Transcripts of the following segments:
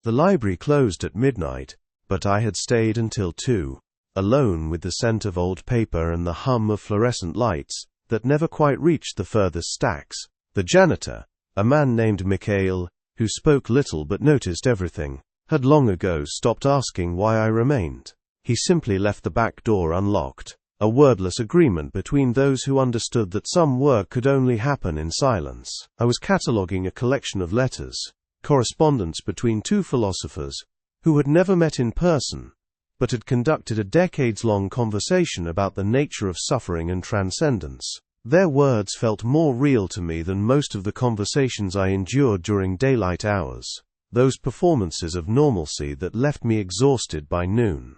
The library closed at midnight, but I had stayed until 2, alone with the scent of old paper and the hum of fluorescent lights that never quite reached the furthest stacks. The janitor, a man named Mikhail, who spoke little but noticed everything, had long ago stopped asking why I remained. He simply left the back door unlocked, a wordless agreement between those who understood that some work could only happen in silence. I was cataloguing a collection of letters, correspondence between two philosophers who had never met in person, but had conducted a decades-long conversation about the nature of suffering and transcendence. Their words felt more real to me than most of the conversations I endured during daylight hours, those performances of normalcy that left me exhausted by noon.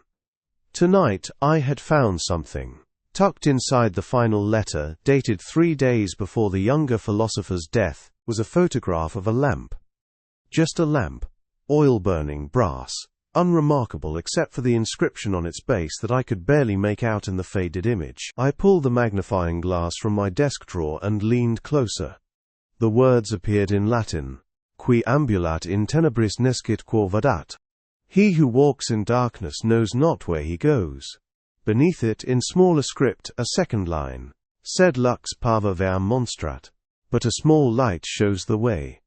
Tonight I had found something. Tucked inside the final letter, dated 3 days before the younger philosopher's death, was a photograph of a lamp. Just a lamp, oil-burning brass, unremarkable except for the inscription on its base that I could barely make out in the faded image. I pulled the magnifying glass from my desk drawer and leaned closer. The words appeared in Latin, Qui ambulat in tenebris nescit quo vadat. He who walks in darkness knows not where he goes. Beneath it, in smaller script, a second line, Sed lux parva veam monstrat. But a small light shows the way.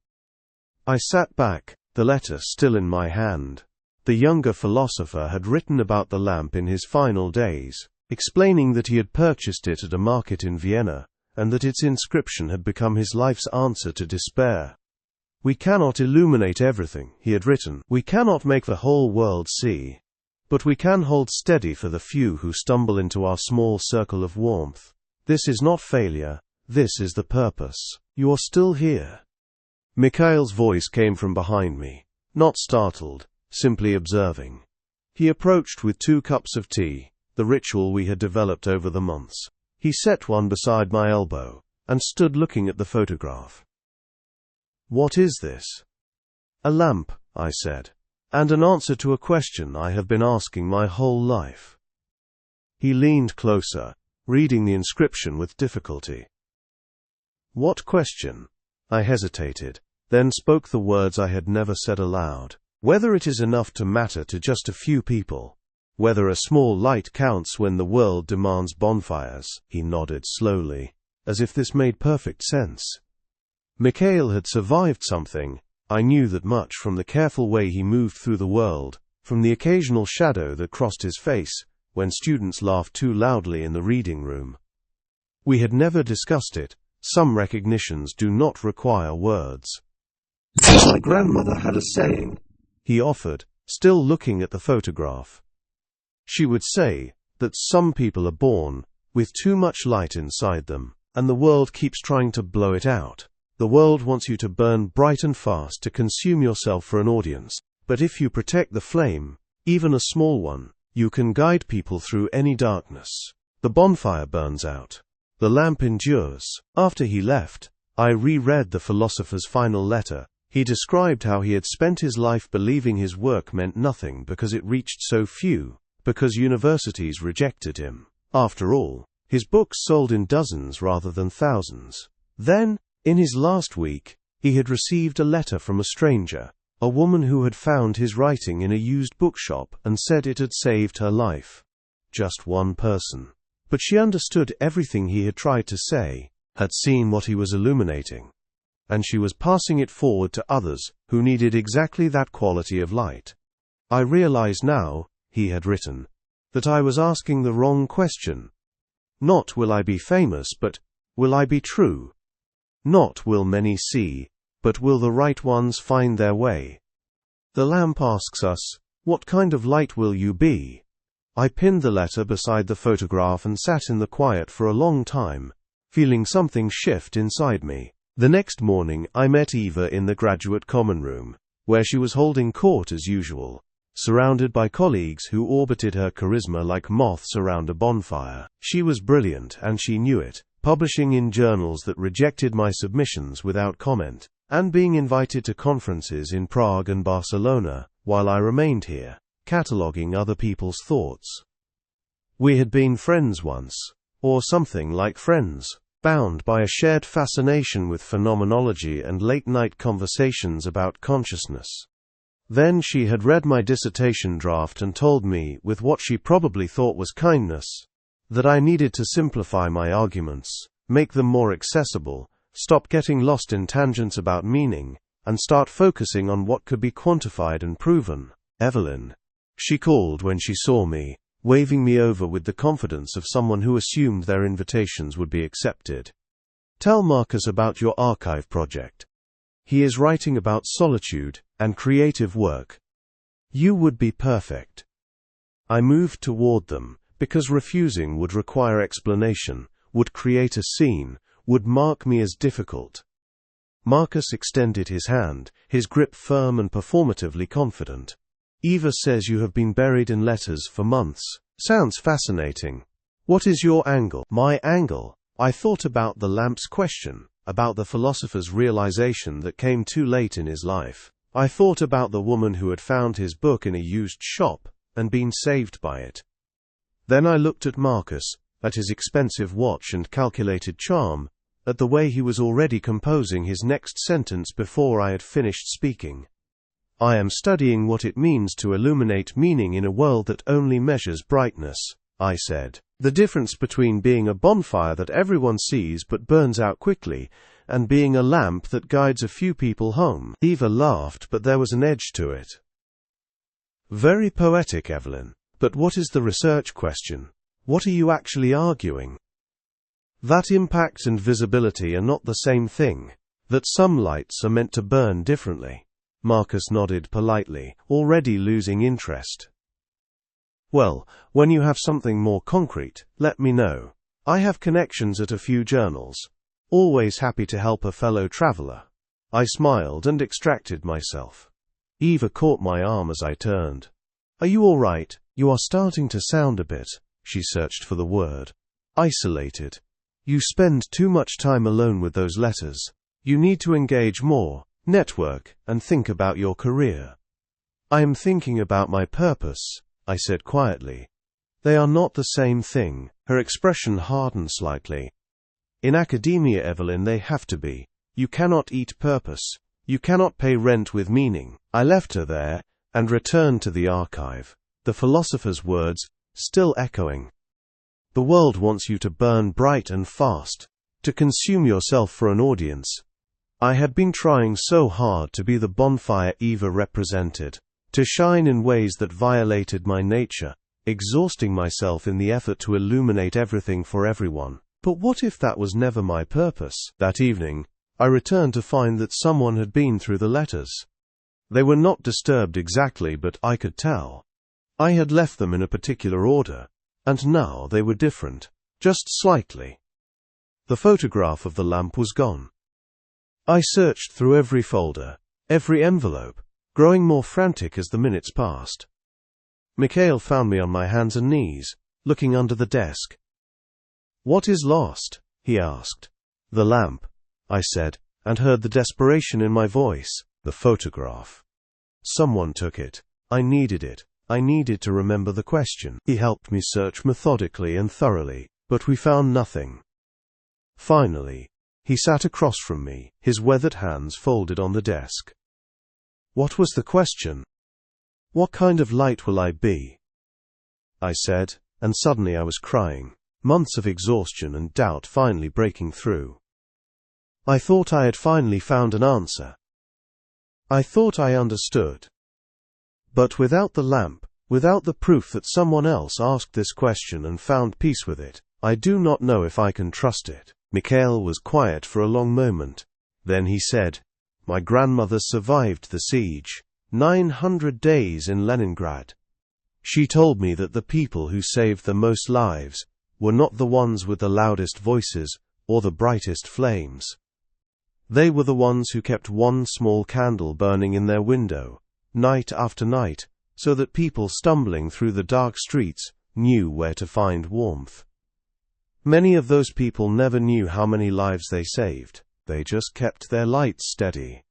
I sat back, the letter still in my hand. The younger philosopher had written about the lamp in his final days, explaining that he had purchased it at a market in Vienna, and that its inscription had become his life's answer to despair. We cannot illuminate everything, he had written. We cannot make the whole world see. But we can hold steady for the few who stumble into our small circle of warmth. This is not failure, this is the purpose. You are still here. Mikhail's voice came from behind me, not startled, simply observing. He approached with 2 cups of tea, the ritual we had developed over the months. He set one beside my elbow, and stood looking at the photograph. What is this? A lamp, I said, and an answer to a question I have been asking my whole life. He leaned closer, reading the inscription with difficulty. What question? I hesitated, then spoke the words I had never said aloud. Whether it is enough to matter to just a few people. Whether a small light counts when the world demands bonfires. He nodded slowly, as if this made perfect sense. Mikhail had survived something. I knew that much from the careful way he moved through the world, from the occasional shadow that crossed his face when students laughed too loudly in the reading room. We had never discussed it. Some recognitions do not require words. My grandmother had a saying, he offered, still looking at the photograph. She would say that some people are born with too much light inside them, and the world keeps trying to blow it out. The world wants you to burn bright and fast to consume yourself for an audience, but if you protect the flame, even a small one, you can guide people through any darkness. The bonfire burns out. The lamp endures. After he left, I reread the philosopher's final letter. He described how he had spent his life believing his work meant nothing because it reached so few, because universities rejected him. After all, his books sold in dozens rather than thousands. Then, in his last week, he had received a letter from a stranger, a woman who had found his writing in a used bookshop and said it had saved her life. Just one person. But she understood everything he had tried to say, had seen what he was illuminating. And she was passing it forward to others who needed exactly that quality of light. I realize now, he had written, that I was asking the wrong question. Not will I be famous, but will I be true? Not will many see, but will the right ones find their way? The lamp asks us, what kind of light will you be? I pinned the letter beside the photograph and sat in the quiet for a long time, feeling something shift inside me. The next morning I met Eva in the graduate common room, where she was holding court as usual, surrounded by colleagues who orbited her charisma like moths around a bonfire. She was brilliant and she knew it, publishing in journals that rejected my submissions without comment, and being invited to conferences in Prague and Barcelona, while I remained here, cataloguing other people's thoughts. We had been friends once, or something like friends. Bound by a shared fascination with phenomenology and late-night conversations about consciousness. Then she had read my dissertation draft and told me, with what she probably thought was kindness, that I needed to simplify my arguments, make them more accessible, stop getting lost in tangents about meaning, and start focusing on what could be quantified and proven. "Evelyn," she called when she saw me, waving me over with the confidence of someone who assumed their invitations would be accepted. "Tell Marcus about your archive project. He is writing about solitude and creative work. You would be perfect." I moved toward them, because refusing would require explanation, would create a scene, would mark me as difficult. Marcus extended his hand, his grip firm and performatively confident. "Eva says you have been buried in letters for months. Sounds fascinating. What is your angle?" My angle? I thought about the lamp's question, about the philosopher's realization that came too late in his life. I thought about the woman who had found his book in a used shop and been saved by it. Then I looked at Marcus, at his expensive watch and calculated charm, at the way he was already composing his next sentence before I had finished speaking. "I am studying what it means to illuminate meaning in a world that only measures brightness," I said. "The difference between being a bonfire that everyone sees but burns out quickly, and being a lamp that guides a few people home." Eva laughed, but there was an edge to it. "Very poetic, Evelyn. But what is the research question? What are you actually arguing?" "That impact and visibility are not the same thing. That some lights are meant to burn differently." Marcus nodded politely, already losing interest. "Well, when you have something more concrete, let me know. I have connections at a few journals. Always happy to help a fellow traveler." I smiled and extracted myself. Eva caught my arm as I turned. "Are you all right? You are starting to sound a bit," she searched for the word, "isolated. You spend too much time alone with those letters. You need to engage more, network, and think about your career." "I am thinking about my purpose," I said quietly. "They are not the same thing." Her expression hardened slightly. "In academia, Evelyn, they have to be. You cannot eat purpose. You cannot pay rent with meaning." I left her there, and returned to the archive, the philosopher's words still echoing. "The world wants you to burn bright and fast, to consume yourself for an audience." I had been trying so hard to be the bonfire Eva represented, to shine in ways that violated my nature, exhausting myself in the effort to illuminate everything for everyone. But what if that was never my purpose? That evening, I returned to find that someone had been through the letters. They were not disturbed exactly, but I could tell. I had left them in a particular order, and now they were different, just slightly. The photograph of the lamp was gone. I searched through every folder, every envelope, growing more frantic as the minutes passed. Mikhail found me on my hands and knees, looking under the desk. "What is lost?" he asked. "The lamp," I said, and heard the desperation in my voice. "The photograph. Someone took it. I needed it. I needed to remember the question." He helped me search methodically and thoroughly, but we found nothing. Finally, he sat across from me, his weathered hands folded on the desk. "What was the question?" "What kind of light will I be?" I said, and suddenly I was crying, months of exhaustion and doubt finally breaking through. I thought I had finally found an answer. I thought I understood. But without the lamp, without the proof that someone else asked this question and found peace with it, I do not know if I can trust it. Mikhail was quiet for a long moment. Then he said, "My grandmother survived the siege, 900 days in Leningrad. She told me that the people who saved the most lives were not the ones with the loudest voices or the brightest flames. They were the ones who kept one small candle burning in their window, night after night, so that people stumbling through the dark streets knew where to find warmth. Many of those people never knew how many lives they saved. They just kept their lights steady."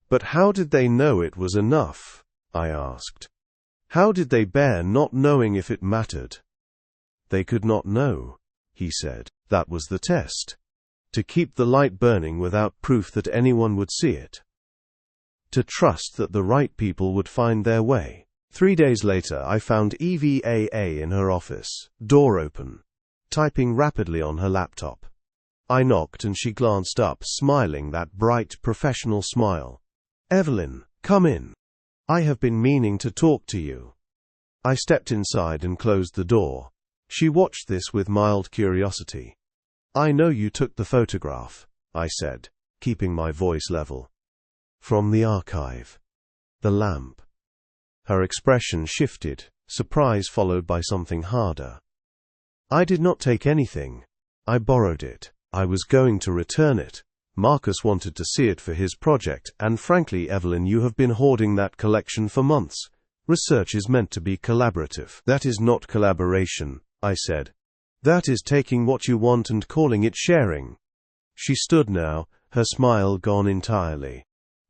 "But how did they know it was enough?" I asked. "How did they bear not knowing if it mattered?" "They could not know," he said. "That was the test. To keep the light burning without proof that anyone would see it." to trust that the right people would find their way. 3 days later, I found EVAA in her office, door open, typing rapidly on her laptop. I knocked and she glanced up, smiling that bright, professional smile. "Evelyn, come in. I have been meaning to talk to you." I stepped inside and closed the door. She watched this with mild curiosity. "I know you took the photograph," I said, keeping my voice level. "From the archive. The lamp." Her expression shifted, surprise followed by something harder. "I did not take anything. I borrowed it. I was going to return it. Marcus wanted to see it for his project, and frankly, Evelyn, you have been hoarding that collection for months. Research is meant to be collaborative." "That is not collaboration," I said. "That is taking what you want and calling it sharing." She stood now, her smile gone entirely.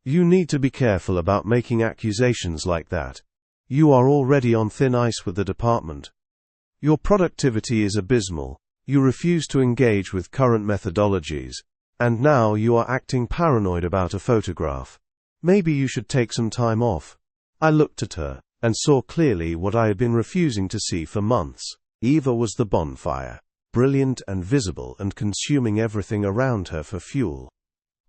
"You need to be careful about making accusations like that. You are already on thin ice with the department. Your productivity is abysmal. You refuse to engage with current methodologies. And now you are acting paranoid about a photograph. Maybe you should take some time off." I looked at her, and saw clearly what I had been refusing to see for months. Eva was the bonfire, brilliant and visible and consuming everything around her for fuel.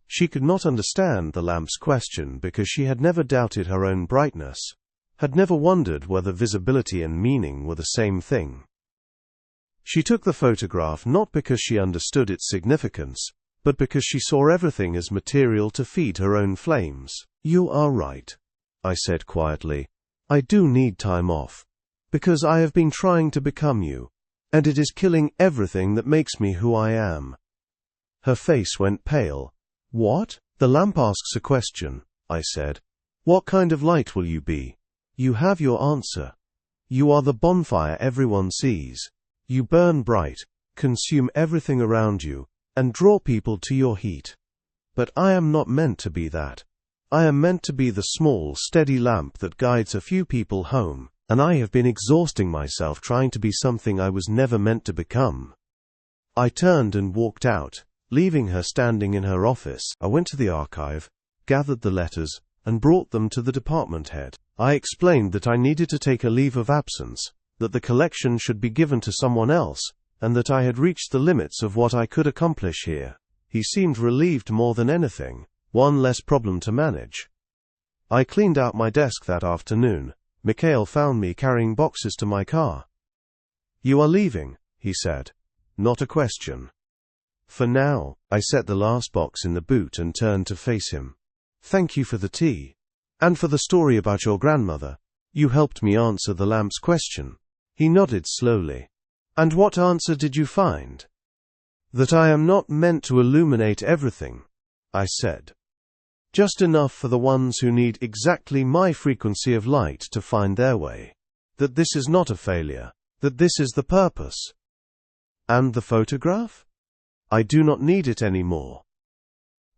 She could not understand the lamp's question because she had never doubted her own brightness, had never wondered whether visibility and meaning were the same thing. She took the photograph not because she understood its significance, but because she saw everything as material to feed her own flames. "You are right," I said quietly. "I do need time off. Because I have been trying to become you, and it is killing everything that makes me who I am." Her face went pale. "What?" "The lamp asks a question," I said. "What kind of light will you be? You have your answer. You are the bonfire everyone sees. You burn bright, consume everything around you, and draw people to your heat. But I am not meant to be that. I am meant to be the small, steady lamp that guides a few people home, and I have been exhausting myself trying to be something I was never meant to become." I turned and walked out, leaving her standing in her office. I went to the archive, gathered the letters, and brought them to the department head. I explained that I needed to take a leave of absence, that the collection should be given to someone else, and that I had reached the limits of what I could accomplish here. He seemed relieved more than anything, one less problem to manage. I cleaned out my desk that afternoon. Mikhail found me carrying boxes to my car. "You are leaving," he said. Not a question. "For now." I set the last box in the boot and turned to face him. "Thank you for the tea. And for the story about your grandmother. You helped me answer the lamp's question." He nodded slowly. "And what answer did you find?" "That I am not meant to illuminate everything," I said. "Just enough for the ones who need exactly my frequency of light to find their way. That this is not a failure. That this is the purpose." "And the photograph?" "I do not need it anymore.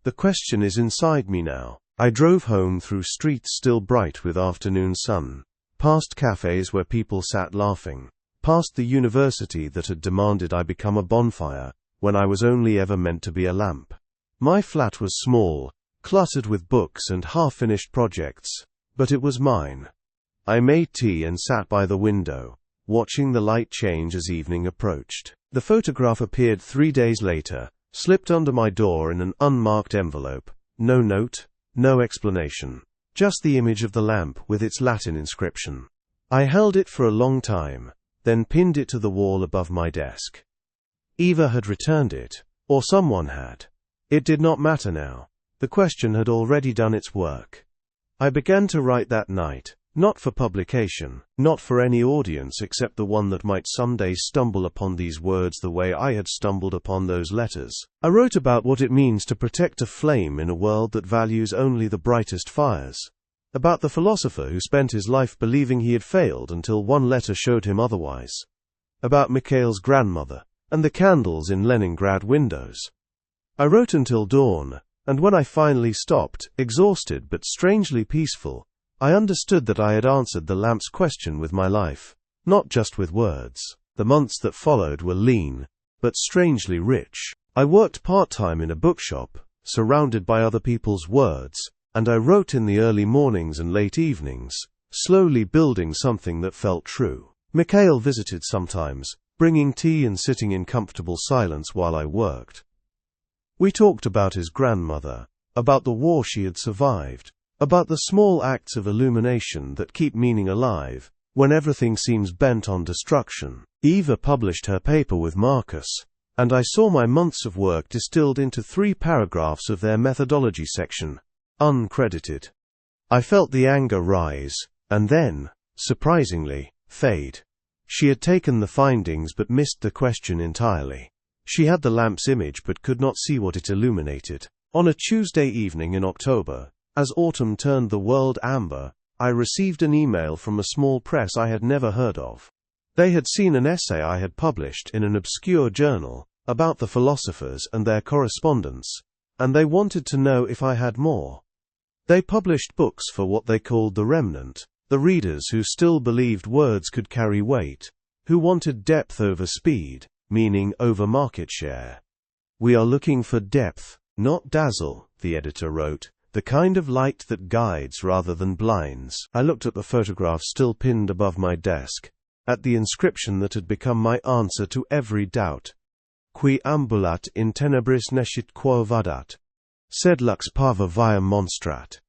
The question is inside me now." I drove home through streets still bright with afternoon sun, past cafes where people sat laughing, past the university that had demanded I become a bonfire, when I was only ever meant to be a lamp. My flat was small, cluttered with books and half-finished projects, but it was mine. I made tea and sat by the window, watching the light change as evening approached. The photograph appeared 3 days later, slipped under my door in an unmarked envelope. No note, no explanation. Just the image of the lamp with its Latin inscription. I held it for a long time, then pinned it to the wall above my desk. Eva had returned it, or someone had. It did not matter now. The question had already done its work. I began to write that night, not for publication, not for any audience except the one that might someday stumble upon these words the way I had stumbled upon those letters. I wrote about what it means to protect a flame in a world that values only the brightest fires. About the philosopher who spent his life believing he had failed until one letter showed him otherwise. About Mikhail's grandmother, and the candles in Leningrad windows. I wrote until dawn, and when I finally stopped, exhausted but strangely peaceful, I understood that I had answered the lamp's question with my life, not just with words. The months that followed were lean, but strangely rich. I worked part-time in a bookshop, surrounded by other people's words, and I wrote in the early mornings and late evenings, slowly building something that felt true. Mikhail visited sometimes, bringing tea and sitting in comfortable silence while I worked. We talked about his grandmother, about the war she had survived, about the small acts of illumination that keep meaning alive when everything seems bent on destruction. Eva published her paper with Marcus, and I saw my months of work distilled into 3 paragraphs of their methodology section, uncredited. I felt the anger rise, and then, surprisingly, fade. She had taken the findings but missed the question entirely. She had the lamp's image but could not see what it illuminated. On a Tuesday evening in October, as autumn turned the world amber, I received an email from a small press I had never heard of. They had seen an essay I had published in an obscure journal about the philosophers and their correspondence, and they wanted to know if I had more. They published books for what they called the remnant, the readers who still believed words could carry weight, who wanted depth over speed, meaning over market share. "We are looking for depth, not dazzle," the editor wrote, "the kind of light that guides rather than blinds." I looked at the photograph still pinned above my desk, at the inscription that had become my answer to every doubt. Qui ambulat in tenebris nescit quo vadat, sed lux parva via monstrat.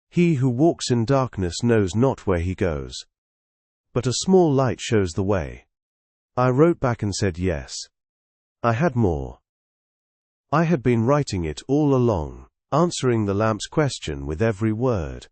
He who walks in darkness knows not where he goes, but a small light shows the way. I wrote back and said yes. I had more. I had been writing it all along, answering the lamp's question with every word,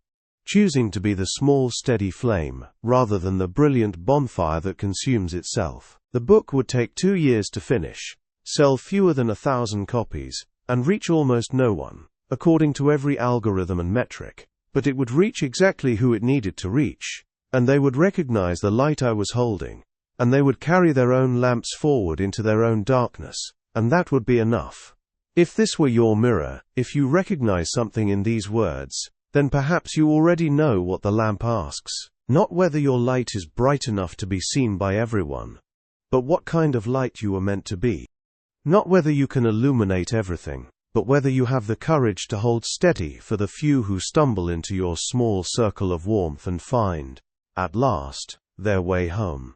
choosing to be the small steady flame, rather than the brilliant bonfire that consumes itself. The book would take 2 years to finish, sell fewer than 1,000 copies, and reach almost no one, according to every algorithm and metric, but it would reach exactly who it needed to reach, and they would recognize the light I was holding, and they would carry their own lamps forward into their own darkness, and that would be enough. If this were your mirror, if you recognize something in these words, then perhaps you already know what the lamp asks. Not whether your light is bright enough to be seen by everyone, but what kind of light you are meant to be. Not whether you can illuminate everything, but whether you have the courage to hold steady for the few who stumble into your small circle of warmth and find, at last, their way home.